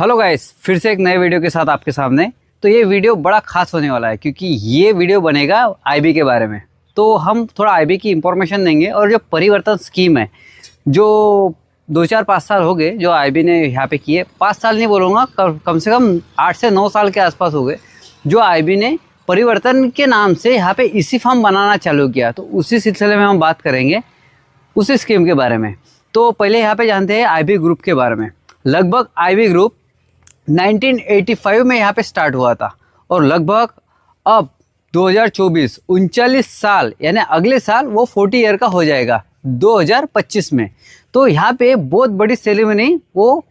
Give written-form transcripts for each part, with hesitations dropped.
Hello guys, फिर से एक नए वीडियो के साथ आपके सामने। तो ये वीडियो बड़ा खास होने वाला है क्योंकि ये वीडियो बनेगा आईबी के बारे में। तो हम थोड़ा आईबी की इंफॉर्मेशन देंगे और जो परिवर्तन स्कीम है जो 2-4-5 साल हो गए जो आईबी ने यहाँ पे किए। 5 साल नहीं बोलूँगा, कम से कम 8 से 9 साल के आसपास हो गए जो आईबी ने परिवर्तन के नाम से यहाँ पे इसी फॉर्म बनाना चालू किया। तो उसी सिलसिले में हम बात करेंगे उसी स्कीम के बारे में। तो पहले यहाँ पे जानते हैं आईबी ग्रुप के बारे में। लगभग आईबी ग्रुप 1985 में यहाँ पे स्टार्ट हुआ था और लगभग अब 2024 39 साल यानी अगले साल वो 40 ईयर का हो जाएगा 2025 में। तो यहाँ पे बहुत बड़ी सेरेमनी वो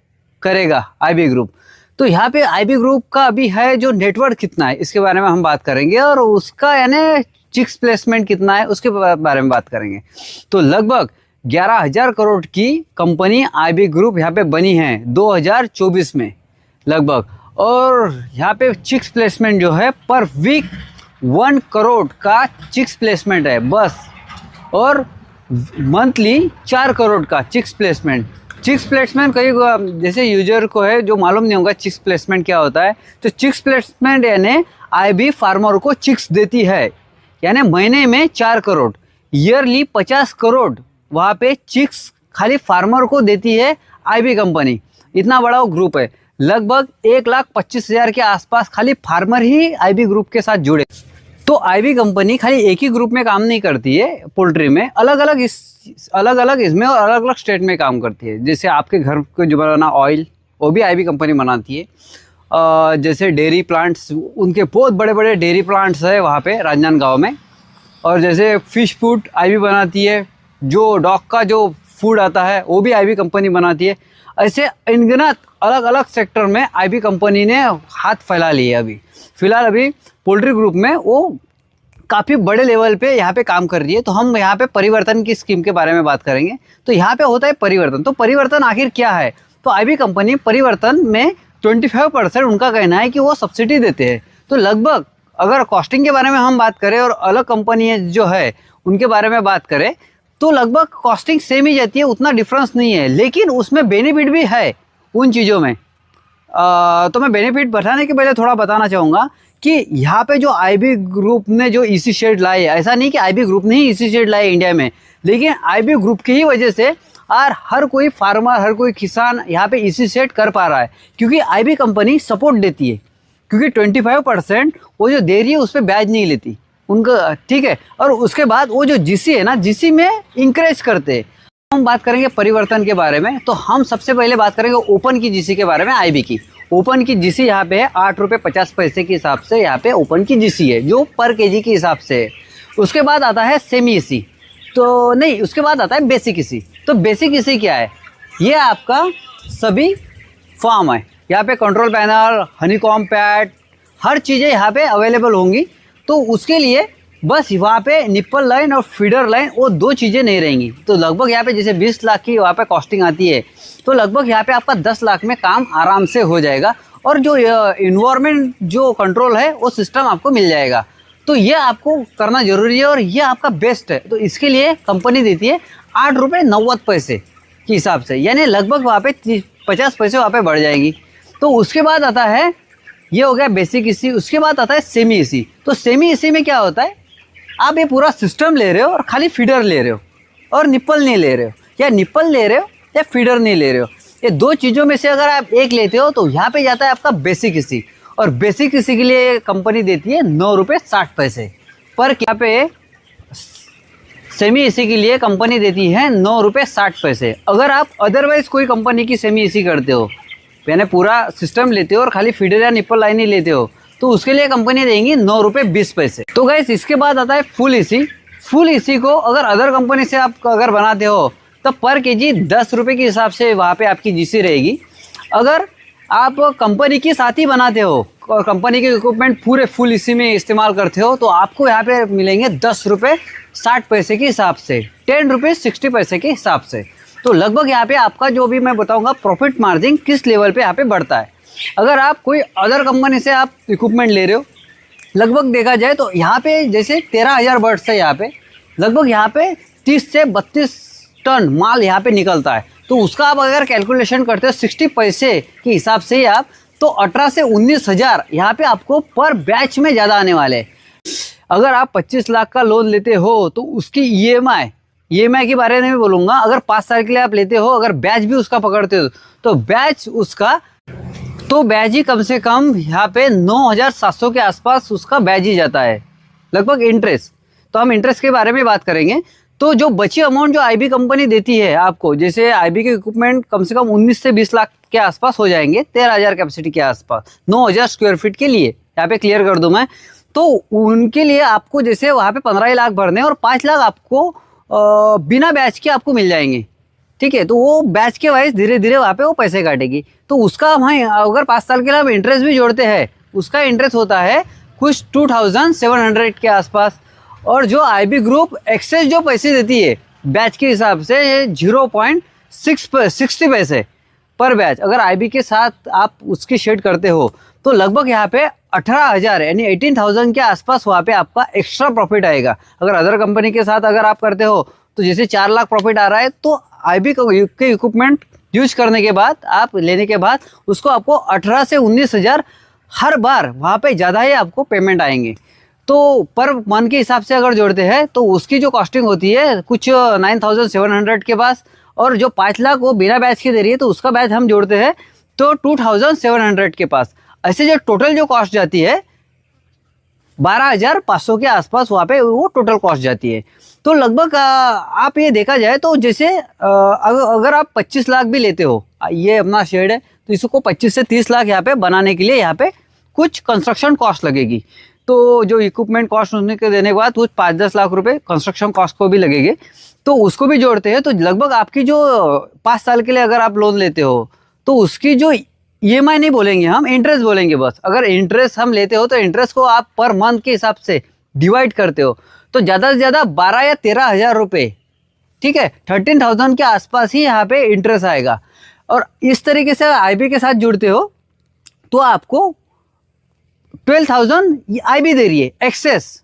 करेगा आईबी ग्रुप। तो यहाँ पे आईबी ग्रुप का अभी है जो नेटवर्क कितना है इसके बारे में हम बात करेंगे और उसका यानी चिक्स प्लेसमेंट कितना है उसके बारे में बात करेंगे। तो लगभग 11,000 करोड़ की कंपनी आईबी ग्रुप यहाँ पे बनी है 2024 में लगभग। और यहाँ पे चिक्स प्लेसमेंट जो है पर वीक 1 करोड़ का चिक्स प्लेसमेंट है बस, और मंथली 4 करोड़ का चिक्स प्लेसमेंट। चिक्स प्लेसमेंट कई जैसे यूजर को है जो मालूम नहीं होगा चिक्स प्लेसमेंट क्या होता है। तो चिक्स प्लेसमेंट यानी आईबी फार्मर को चिक्स देती है, यानी महीने में 4 करोड़, ईयरली 50 करोड़ वहाँ पे चिक्स खाली फार्मर को देती है आईबी कंपनी। इतना बड़ा वो ग्रुप है, लगभग 1,25,000 के आसपास खाली फार्मर ही आईबी ग्रुप के साथ जुड़े। तो आईबी कंपनी खाली एक ही ग्रुप में काम नहीं करती है पोल्ट्री में, अलग अलग इसमें और अलग अलग स्टेट में काम करती है। जैसे आपके घर को जो बनाना ऑयल वो भी आईबी कंपनी बनाती है। जैसे डेयरी प्लांट्स, उनके बहुत बड़े बड़े डेयरी प्लांट्स है वहाँ पे राजनांदगांव में। और जैसे फिश फूड आईबी बनाती है, जो डॉग का जो फूड आता है वो भी आईबी कंपनी बनाती है। ऐसे अनगिनत अलग अलग सेक्टर में आईबी कंपनी ने हाथ फैला लिए। अभी फिलहाल अभी पोल्ट्री ग्रुप में वो काफ़ी बड़े लेवल पे यहाँ पे काम कर रही है। तो हम यहाँ पे परिवर्तन की स्कीम के बारे में बात करेंगे। तो यहाँ पे होता है परिवर्तन। तो परिवर्तन आखिर क्या है? तो आईबी कंपनी परिवर्तन में 25% उनका कहना है कि वो सब्सिडी देते हैं। तो लगभग अगर कॉस्टिंग के बारे में हम बात करें और अलग कंपनी जो है उनके बारे में बात करें तो लगभग कॉस्टिंग सेम ही जाती है, उतना डिफरेंस नहीं है। लेकिन उसमें बेनिफिट भी है उन चीज़ों में। तो मैं बेनिफिट बताने के पहले थोड़ा बताना चाहूँगा कि यहाँ पे जो आईबी ग्रुप ने जो ईसी शेड लाई है, ऐसा नहीं कि आईबी ग्रुप ने ही ईसी शेड लाए इंडिया में, लेकिन आईबी ग्रुप की ही वजह से और हर कोई फार्मर, हर कोई किसान यहाँ पे ईसी शेड कर पा रहा है क्योंकि आईबी कंपनी सपोर्ट देती है। क्योंकि 25% वो जो दे रही है उस पर ब्याज नहीं लेती उनका, ठीक है। और उसके बाद वो जो जीसी है ना, जीसी में इंकरेज करते हैं। हम बात करेंगे परिवर्तन के बारे में। तो हम सबसे पहले बात करेंगे ओपन की जीसी के बारे में। आईबी की ओपन की जीसी यहाँ पे है 8.50 के हिसाब से यहाँ पे ओपन की जीसी है जो पर केजी के हिसाब से है। उसके बाद आता है सेमी ईसी, तो नहीं, उसके बाद आता है बेसिक ईसी। तो बेसिक ईसी क्या है? ये आपका सभी फार्म है, यहाँ पे कंट्रोल पैनल, हनीकॉम्ब पैड, हर चीज़ें यहाँ पे अवेलेबल होंगी। तो उसके लिए बस वहाँ पे निप्पल लाइन और फीडर लाइन वो 2 चीज़ें नहीं रहेंगी। तो लगभग यहाँ पे जैसे 20 लाख की वहाँ पे कॉस्टिंग आती है, तो लगभग यहाँ पे आपका 10 लाख में काम आराम से हो जाएगा। और जो इन्वायरमेंट जो कंट्रोल है वो सिस्टम आपको मिल जाएगा। तो ये आपको करना ज़रूरी है और ये आपका बेस्ट है। तो इसके लिए कंपनी देती है 8.90 के हिसाब से, यानी लगभग वहाँ पे 50 पैसे वहाँ पे बढ़ जाएंगी। तो उसके बाद आता है, ये हो गया बेसिक ईसी। उसके बाद आता है सेमी ईसी। तो सेमी ईसी में क्या होता है, आप ये पूरा सिस्टम ले रहे हो और खाली फीडर ले रहे हो और निप्पल नहीं ले रहे हो, या निप्पल ले रहे हो या फीडर नहीं ले रहे हो। ये 2 चीज़ों में से अगर आप एक लेते हो तो यहाँ पे जाता है आपका बेसिक ईसी। और बेसिक ईसी के लिए कंपनी देती है 9.60 रुपये पर। यहाँ पे सेमी ईसी के लिए कंपनी देती है 9.60 अगर आप अदरवाइज कोई कंपनी की सेमी ईसी करते हो, यानी पूरा सिस्टम लेते हो और खाली फीडर या निप्पल लाइन ही लेते हो, तो उसके लिए कंपनी देंगी 9.20 रुपये। तो गाइस इसके बाद आता है फुल ईसी। फुल ईसी को अगर अदर कंपनी से आप अगर बनाते हो तो पर केजी 10 रुपये के हिसाब से वहाँ पे आपकी जीसी रहेगी। अगर आप कंपनी के साथ ही बनाते हो और कंपनी के इक्विपमेंट पूरे फुल ईसी में इस्तेमाल करते हो तो आपको यहाँ पे मिलेंगे 10.60 के हिसाब से, 10.60 के हिसाब से। तो लगभग यहाँ पे आपका जो भी मैं बताऊँगा प्रॉफिट मार्जिन किस लेवल पे यहाँ पे बढ़ता है। अगर आप कोई अदर कंपनी से आप इक्विपमेंट ले रहे हो, लगभग देखा जाए तो यहाँ पे जैसे 13,000 बर्ड्स है, यहाँ पे लगभग यहाँ पे 30 से 32 टन माल यहाँ पे निकलता है। तो उसका आप अगर कैलकुलेशन करते हो 60 पैसे के हिसाब से ही आप, तो 18 से 19 हज़ार यहाँ पे आपको पर बैच में ज़्यादा आने वाले हैं। अगर आप 25 लाख का लोन लेते हो तो उसकी ईएमआई के बारे में बोलूँगा। अगर 5 साल के लिए आप लेते हो, अगर बैच भी उसका पकड़ते हो तो बैच ही कम से कम यहाँ पे 9,700 के आसपास उसका बैच ही जाता है लगभग इंटरेस्ट। तो हम इंटरेस्ट के बारे में बात करेंगे। तो जो बची अमाउंट जो आईबी कंपनी देती है आपको, जैसे आईबी के इक्विपमेंट कम से कम 19 से 20 लाख के आसपास हो जाएंगे, 13,000 कैपेसिटी के आसपास, 9,000 स्क्वायर फीट के लिए, यहाँ पे क्लियर कर दूं मैं। तो उनके लिए आपको जैसे वहाँ पे 15 लाख भरने और 5 लाख आपको बिना बैच के आपको मिल जाएंगे, ठीक है। तो वो बैच के वाइज धीरे धीरे वहाँ पे वो पैसे काटेगी। तो उसका हम अगर 5 साल के लिए हम इंटरेस्ट भी जोड़ते हैं, उसका इंटरेस्ट होता है कुछ 2,700 के आसपास। और जो आईबी ग्रुप एक्सेस जो पैसे देती है बैच के हिसाब से 0.60 पैसे पर बैच, अगर आईबी के साथ आप उसकी शेड करते हो तो लगभग यहाँ पे 18,000 यानी 18,000 के आसपास वहाँ पे आपका एक्स्ट्रा प्रॉफिट आएगा। अगर अदर कंपनी के साथ अगर आप करते हो तो जैसे 4 लाख प्रॉफिट आ रहा है, तो आईबी के इक्विपमेंट यूज करने के बाद, आप लेने के बाद उसको आपको 18 से 19 हज़ार हर बार वहाँ पे ज़्यादा ही आपको पेमेंट आएंगे। तो पर मन के हिसाब से अगर जोड़ते हैं तो उसकी जो कॉस्टिंग होती है कुछ 9,700 के पास, और जो 5 लाख वो बिना बैच के दे रही है तो उसका बैच हम जोड़ते हैं तो 2,700 के पास। ऐसे जो टोटल जो कॉस्ट जाती है 12,500 के आसपास वहाँ पे वो टोटल कॉस्ट जाती है। तो लगभग आप ये देखा जाए तो जैसे अगर आप 25 लाख भी लेते हो, ये अपना शेड है तो इसको 25 से 30 लाख यहाँ पे बनाने के लिए यहाँ पे कुछ कंस्ट्रक्शन कॉस्ट लगेगी। तो जो इक्विपमेंट कॉस्ट होने के देने के बाद कुछ 5-10 लाख रुपए कंस्ट्रक्शन कॉस्ट को भी लगेंगे। तो उसको भी जोड़ते हैं तो लगभग आपकी जो 5 साल के लिए अगर आप लोन लेते हो तो उसकी जो ईएमआई नहीं बोलेंगे, हम इंटरेस्ट बोलेंगे बस। अगर इंटरेस्ट हम लेते हो तो इंटरेस्ट को आप पर मंथ के हिसाब से डिवाइड करते हो तो ज़्यादा से ज़्यादा 12 या 13,000 रुपये, ठीक है, 13,000 के आसपास ही यहाँ पे इंटरेस्ट आएगा। और इस तरीके से आईबी के साथ जुड़ते हो तो आपको 12,000 आईबी दे रही है एक्सेस,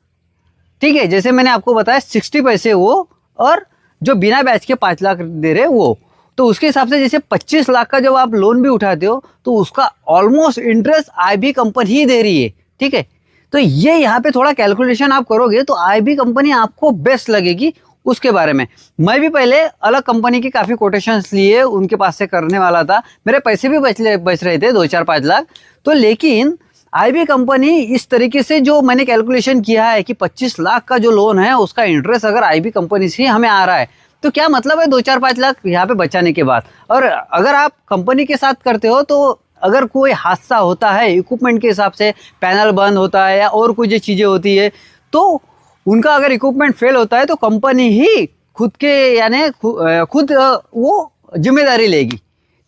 ठीक है। जैसे मैंने आपको बताया 60 पैसे वो, और जो बिना बैच के 5 लाख दे रहे वो, तो उसके हिसाब से जैसे 25 लाख का जब आप लोन भी उठाते हो तो उसका ऑलमोस्ट इंटरेस्ट आईबी कंपनी ही दे रही है, ठीक है। तो ये यहाँ पे थोड़ा कैलकुलेशन आप करोगे तो आईबी कंपनी आपको बेस्ट लगेगी। उसके बारे में मैं भी पहले अलग कंपनी की काफ़ी कोटेशंस लिए, उनके पास से करने वाला था, मेरे पैसे भी बच रहे थे 2-4-5 लाख। तो लेकिन आईबी कंपनी इस तरीके से जो मैंने कैलकुलेशन किया है कि 25 लाख का जो लोन है उसका इंटरेस्ट अगर आईबी कंपनी से हमें आ रहा है तो क्या मतलब है 2-4-5 लाख यहाँ पे बचाने के बाद। और अगर आप कंपनी के साथ करते हो तो अगर कोई हादसा होता है इक्विपमेंट के हिसाब से, पैनल बंद होता है या और कुछ जो चीज़ें होती है, तो उनका अगर इक्विपमेंट फेल होता है तो कंपनी ही खुद के यानी खुद वो जिम्मेदारी लेगी,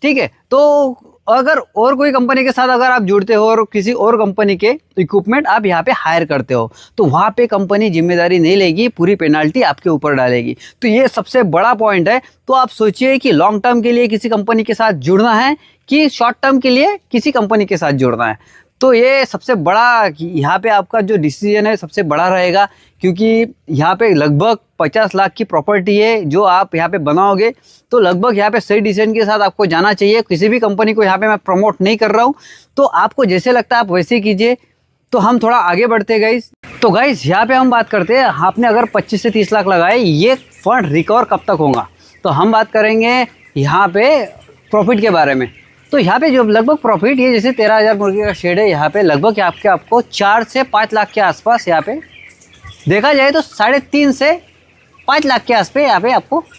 ठीक है। तो अगर और कोई कंपनी के साथ अगर आप जुड़ते हो और किसी और कंपनी के इक्विपमेंट आप यहाँ पे हायर करते हो तो वहाँ पे कंपनी जिम्मेदारी नहीं लेगी, पूरी पेनाल्टी आपके ऊपर डालेगी। तो ये सबसे बड़ा पॉइंट है। तो आप सोचिए कि लॉन्ग टर्म के लिए किसी कंपनी के साथ जुड़ना है कि शॉर्ट टर्म के लिए किसी कंपनी के साथ जुड़ना है। तो ये सबसे बड़ा यहाँ पे आपका जो डिसीजन है सबसे बड़ा रहेगा, क्योंकि यहाँ पे लगभग 50 लाख की प्रॉपर्टी है जो आप यहाँ पे बनाओगे। तो लगभग यहाँ पे सही डिसीजन के साथ आपको जाना चाहिए। किसी भी कंपनी को यहाँ पे मैं प्रमोट नहीं कर रहा हूँ, तो आपको जैसे लगता है आप वैसे कीजिए। तो हम थोड़ा आगे बढ़ते गाइस। तो गाइस यहाँ पे हम बात करते हैं, आपने अगर 25 से 30 लाख लगाए, ये फंड रिकवर कब तक होगा। तो हम बात करेंगे यहाँ पे प्रॉफिट के बारे में। तो यहाँ पे जो लगभग प्रॉफिट, ये जैसे 13,000 मुर्गी का शेड है, यहाँ पे लगभग आपको 4 से 5 लाख के आसपास यहाँ पे देखा जाए तो 3.5 से 5 लाख के आसपास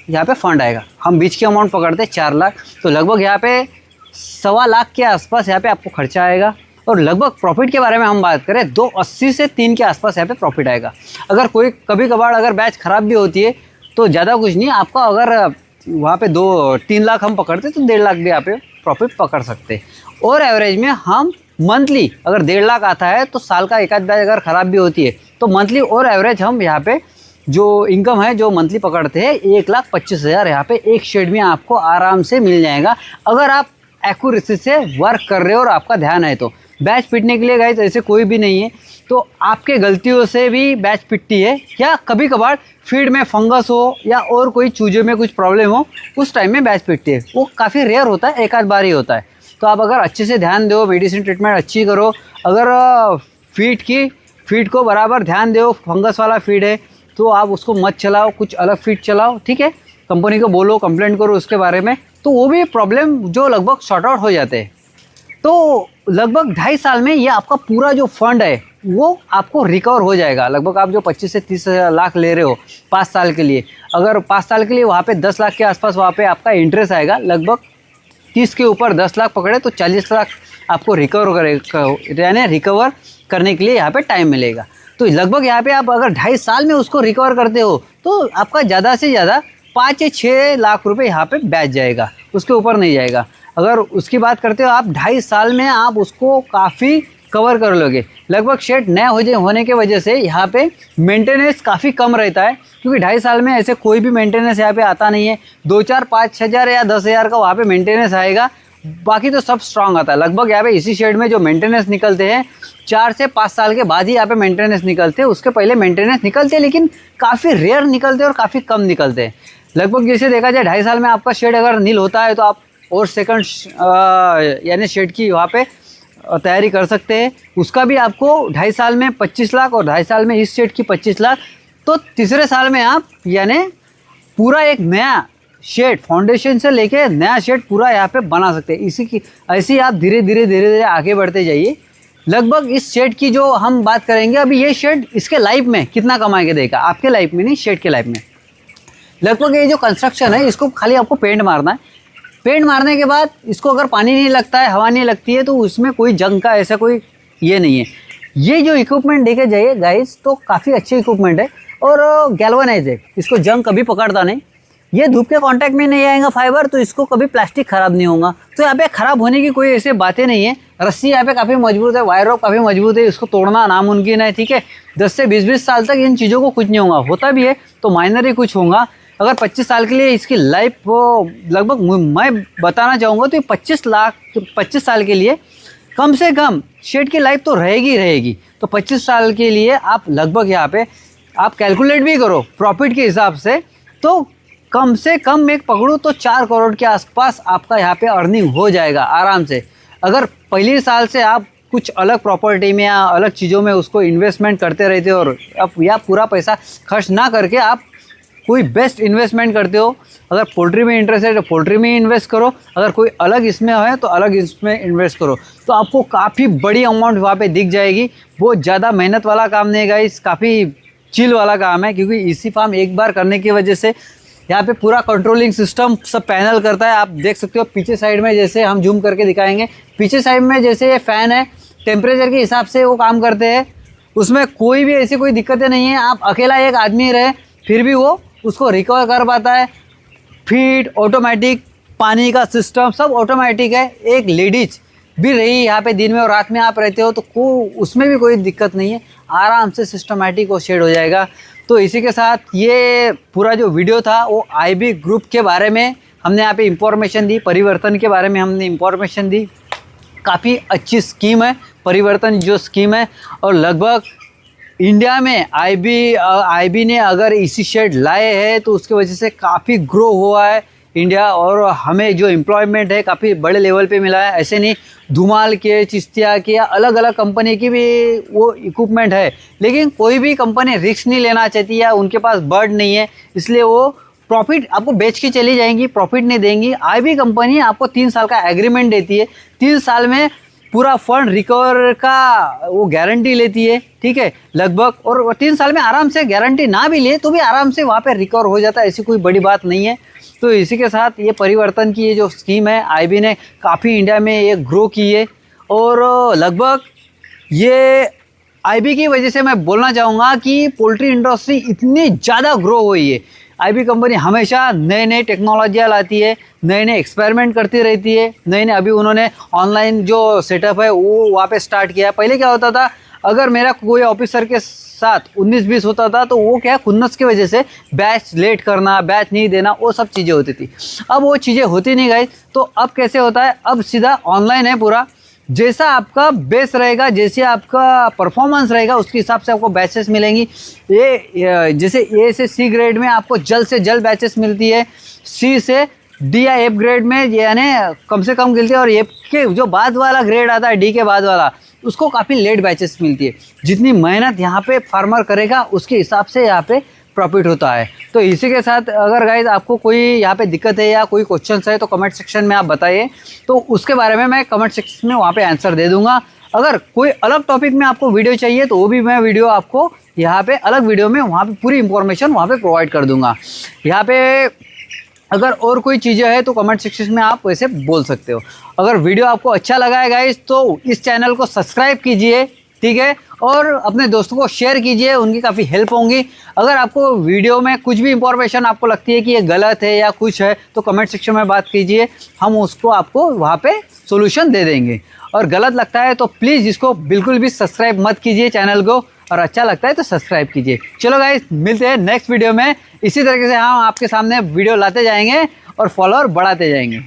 यहाँ पे फंड आएगा। हम बीच की अमाउंट पकड़ते हैं 4 लाख, तो लगभग यहाँ पे 1.25 लाख के आसपास यहाँ पे आपको खर्चा आएगा। और लगभग प्रॉफिट के बारे में हम बात करें 2.80 से 3 के आसपास यहाँ पे प्रॉफिट आएगा। अगर कोई कभी कभार अगर बैच ख़राब भी होती है तो ज़्यादा कुछ नहीं, आपका अगर वहाँ पे 2-3 लाख हम पकड़ते तो 1.5 लाख भी यहाँ पे प्रॉफिट पकड़ सकते। और एवरेज में हम मंथली अगर 1.5 लाख आता है तो साल का एक आध बैच अगर ख़राब भी होती है तो मंथली और एवरेज हम यहाँ पे जो इनकम है जो मंथली पकड़ते हैं 1,25,000 यहाँ पे एक शेड में आपको आराम से मिल जाएगा, अगर आप एक्यूरेसी से वर्क कर रहे हो और आपका ध्यान है तो। बैच पिटने के लिए गाइस ऐसे कोई भी नहीं है। तो आपके गलतियों से भी बैच पिटती है, या कभी कभार फीड में फंगस हो या और कोई चूजे में कुछ प्रॉब्लम हो, उस टाइम में बैच पिटती है। वो काफ़ी रेयर होता है, एक आध बार ही होता है। तो आप अगर अच्छे से ध्यान दो, मेडिसिन ट्रीटमेंट अच्छी करो, अगर फीड को बराबर ध्यान दो, फंगस वाला फीड है तो आप उसको मत चलाओ, कुछ अलग फीड चलाओ, ठीक है। कंपनी को बोलो, कंप्लेंट करो उसके बारे में, तो वो भी प्रॉब्लम जो लगभग सॉर्ट आउट हो जाते हैं। तो लगभग 2.5 साल में ये आपका पूरा जो फंड है वो आपको रिकवर हो जाएगा। लगभग आप जो 25 से 30 लाख ले रहे हो 5 साल के लिए, अगर 5 साल के लिए वहाँ पे 10 लाख के आसपास वहाँ पे आपका इंटरेस्ट आएगा। लगभग 30 के ऊपर 10 लाख पकड़े तो 40 लाख आपको रिकवर करने के लिए यहाँ पे टाइम मिलेगा। तो लगभग यहाँ पे आप अगर 2.5 साल में उसको रिकवर करते हो तो आपका ज़्यादा से ज़्यादा 5 या 6 लाख रुपए यहाँ पे बैठ जाएगा, उसके ऊपर नहीं जाएगा। अगर उसकी बात करते हो आप 2.5 साल में आप उसको काफ़ी कवर कर लोगे। लगभग शेड नया होने के वजह से यहाँ पे मेंटेनेंस काफ़ी कम रहता है, क्योंकि 2.5 साल में ऐसे कोई भी मेंटेनेंस यहाँ पे आता नहीं है। 2, 4, 5 हज़ार या 10 हज़ार का वहाँ पे मेंटेनेंस आएगा, बाकी तो सब स्ट्रॉन्ग आता है। लगभग यहाँ पे इसी शेड में जो मेंटेनेंस निकलते हैं 4 से 5 साल के बाद ही यहाँ पे मेंटेनेंस निकलते हैं। उसके पहले मेंटेनेंस निकलते हैं लेकिन काफ़ी रेयर निकलते हैं और काफ़ी कम निकलते हैं। लगभग जैसे देखा जाए 2.5 साल में आपका शेड अगर नील होता है तो आप और सेकंड यानी शेड की वहाँ पे तैयारी कर सकते हैं। उसका भी आपको 2.5 साल में 25 लाख और 2.5 साल में इस शेड की 25 लाख। तो तीसरे साल में आप यानी पूरा एक नया शेड फाउंडेशन से लेके नया शेड पूरा यहाँ पे बना सकते हैं। इसी की ऐसे ही आप धीरे धीरे आगे बढ़ते जाइए। लगभग इस शेड की जो हम बात करेंगे अभी, ये शेड इसके लाइफ में कितना कमा के देगा, आपके लाइफ में नहीं, शेड के लाइफ में। लगभग ये जो कंस्ट्रक्शन है इसको खाली आपको पेंट मारना है। पेंट मारने के बाद इसको अगर पानी नहीं लगता है, हवा नहीं लगती है, तो उसमें कोई जंग का ऐसा कोई ये नहीं है। ये जो इक्विपमेंट देखे जाइए गाइस तो काफ़ी अच्छे इक्विपमेंट है और गैल्वेनाइज है, इसको जंग कभी पकड़ता नहीं। ये धूप के कांटेक्ट में नहीं आएगा फाइबर, तो इसको कभी प्लास्टिक ख़राब नहीं होगा। तो यहाँ पे ख़राब होने की कोई ऐसी बातें नहीं है। रस्सी यहाँ पे काफ़ी मजबूत है, वायर रोप काफ़ी मजबूत है, इसको तोड़ना नामुमकिन है, ठीक है। 10 से 20 साल तक इन चीज़ों को कुछ नहीं होगा, होता भी है तो माइनर ही कुछ होगा। अगर 25 साल के लिए इसकी लाइफ लगभग मैं बताना चाहूँगा तो 25 साल के लिए कम से कम शेड की लाइफ तो रहेगी। तो 25 साल के लिए आप लगभग यहाँ पे आप कैलकुलेट भी करो प्रॉफिट के हिसाब से, तो कम से कम एक पकड़ो तो 4 करोड़ के आसपास आपका यहाँ पे अर्निंग हो जाएगा आराम से। अगर पहले साल से आप कुछ अलग प्रॉपर्टी में या अलग चीज़ों में उसको इन्वेस्टमेंट करते रहते हो और अब या पूरा पैसा खर्च ना करके आप कोई बेस्ट इन्वेस्टमेंट करते हो, अगर पोल्ट्री में इंटरेस्ट है तो पोल्ट्री में इन्वेस्ट करो, अगर कोई अलग इसमें है तो अलग इसमें इन्वेस्ट करो, तो आपको काफ़ी बड़ी अमाउंट वहाँ पे दिख जाएगी। बहुत ज़्यादा मेहनत वाला काम नहीं है गाइस, काफ़ी चिल वाला काम है, क्योंकि इसी फार्म एक बार करने की वजह से यहाँ पे पूरा कंट्रोलिंग सिस्टम सब पैनल करता है। आप देख सकते हो पीछे साइड में, जैसे हम जूम करके दिखाएंगे, पीछे साइड में जैसे ये फ़ैन है टेम्परेचर के हिसाब से वो काम करते हैं, उसमें कोई भी ऐसी कोई दिक्कतें नहीं है। आप अकेला एक आदमी रहे फिर भी वो उसको रिकवर कर पाता है। फीड ऑटोमेटिक, पानी का सिस्टम सब ऑटोमेटिक है। एक लेडीज भी रही यहाँ पे दिन में और रात में आप रहते हो तो उसमें भी कोई दिक्कत नहीं है, आराम से सिस्टमेटिक वो शेड हो जाएगा। तो इसी के साथ ये पूरा जो वीडियो था वो आईबी ग्रुप के बारे में हमने यहाँ पे इंफॉर्मेशन दी, परिवर्तन के बारे में हमने इंफॉर्मेशन दी। काफ़ी अच्छी स्कीम है परिवर्तन जो स्कीम है, और लगभग इंडिया में आईबी ने अगर इसी शेड लाए हैं तो उसकी वजह से काफ़ी ग्रो हुआ है इंडिया, और हमें जो एम्प्लॉयमेंट है काफ़ी बड़े लेवल पे मिला है। ऐसे नहीं धुमाल के, चिश्तिया के या अलग अलग कंपनी की भी वो इक्विपमेंट है, लेकिन कोई भी कंपनी रिस्क नहीं लेना चाहती या उनके पास बर्ड नहीं है, इसलिए वो प्रॉफिट आपको बेच के चली जाएंगी, प्रॉफिट नहीं देंगी। आईबी कंपनी आपको 3 साल का एग्रीमेंट देती है, 3 साल में पूरा फंड रिकवर का वो गारंटी लेती है, ठीक है लगभग, और 3 साल में आराम से गारंटी ना भी ले तो भी आराम से वहाँ पे रिकवर हो जाता है, ऐसी कोई बड़ी बात नहीं है। तो इसी के साथ ये परिवर्तन की ये जो स्कीम है आईबी ने काफ़ी इंडिया में ये ग्रो की है, और लगभग ये आईबी की वजह से मैं बोलना चाहूँगा कि पोल्ट्री इंडस्ट्री इतनी ज़्यादा ग्रो हुई है। आईबी कंपनी हमेशा नए नए टेक्नोलॉजियाँ लाती है, नए नए एक्सपेरिमेंट करती रहती है, नए नए अभी उन्होंने ऑनलाइन जो सेटअप है वो वहाँ पे स्टार्ट किया। पहले क्या होता था, अगर मेरा कोई ऑफिसर के साथ 19-20 होता था तो वो क्या खुन्नस की वजह से बैच लेट करना, बैच नहीं देना, वो सब चीज़ें होती थी। अब वो चीज़ें होती नहीं गई, तो अब कैसे होता है, अब सीधा ऑनलाइन है पूरा, जैसा आपका बेस रहेगा, जैसे आपका परफॉर्मेंस रहेगा, उसके हिसाब से आपको बैचेस मिलेंगी। ये जैसे ए से सी ग्रेड में आपको जल्द से जल्द बैचेस मिलती है, सी से डी या एफ ग्रेड में यानी कम से कम मिलती है, और एफ के जो बाद वाला ग्रेड आता है, डी के बाद वाला, उसको काफ़ी लेट बैचेस मिलती है। जितनी मेहनत यहाँ पे फार्मर करेगा उसके हिसाब से यहाँ पे प्रॉफिट होता है। तो इसी के साथ अगर गाइज आपको कोई यहाँ पे दिक्कत है या कोई क्वेश्चन है तो कमेंट सेक्शन में आप बताइए, तो उसके बारे में मैं कमेंट सेक्शन में वहाँ पे आंसर दे दूंगा। अगर कोई अलग टॉपिक में आपको वीडियो चाहिए तो वो भी मैं वीडियो आपको यहाँ पे अलग वीडियो में वहाँ पे पूरी इंफॉर्मेशन वहाँ पे प्रोवाइड कर दूंगा। यहाँ पे अगर और कोई चीज़ें हैं तो कमेंट सेक्शन में आप वैसे बोल सकते हो। अगर वीडियो आपको अच्छा लगा है गाइज तो इस चैनल को सब्सक्राइब कीजिए, ठीक है, और अपने दोस्तों को शेयर कीजिए, उनकी काफ़ी हेल्प होंगी। अगर आपको वीडियो में कुछ भी इंफॉर्मेशन आपको लगती है कि ये गलत है या कुछ है तो कमेंट सेक्शन में बात कीजिए, हम उसको आपको वहाँ पे सॉल्यूशन दे देंगे। और गलत लगता है तो प्लीज़ इसको बिल्कुल भी सब्सक्राइब मत कीजिए चैनल को, और अच्छा लगता है तो सब्सक्राइब कीजिए। चलो गाइस, मिलते हैं नेक्स्ट वीडियो में। इसी तरीके से हम आपके सामने वीडियो लाते जाएंगे और फॉलोअर बढ़ाते जाएंगे।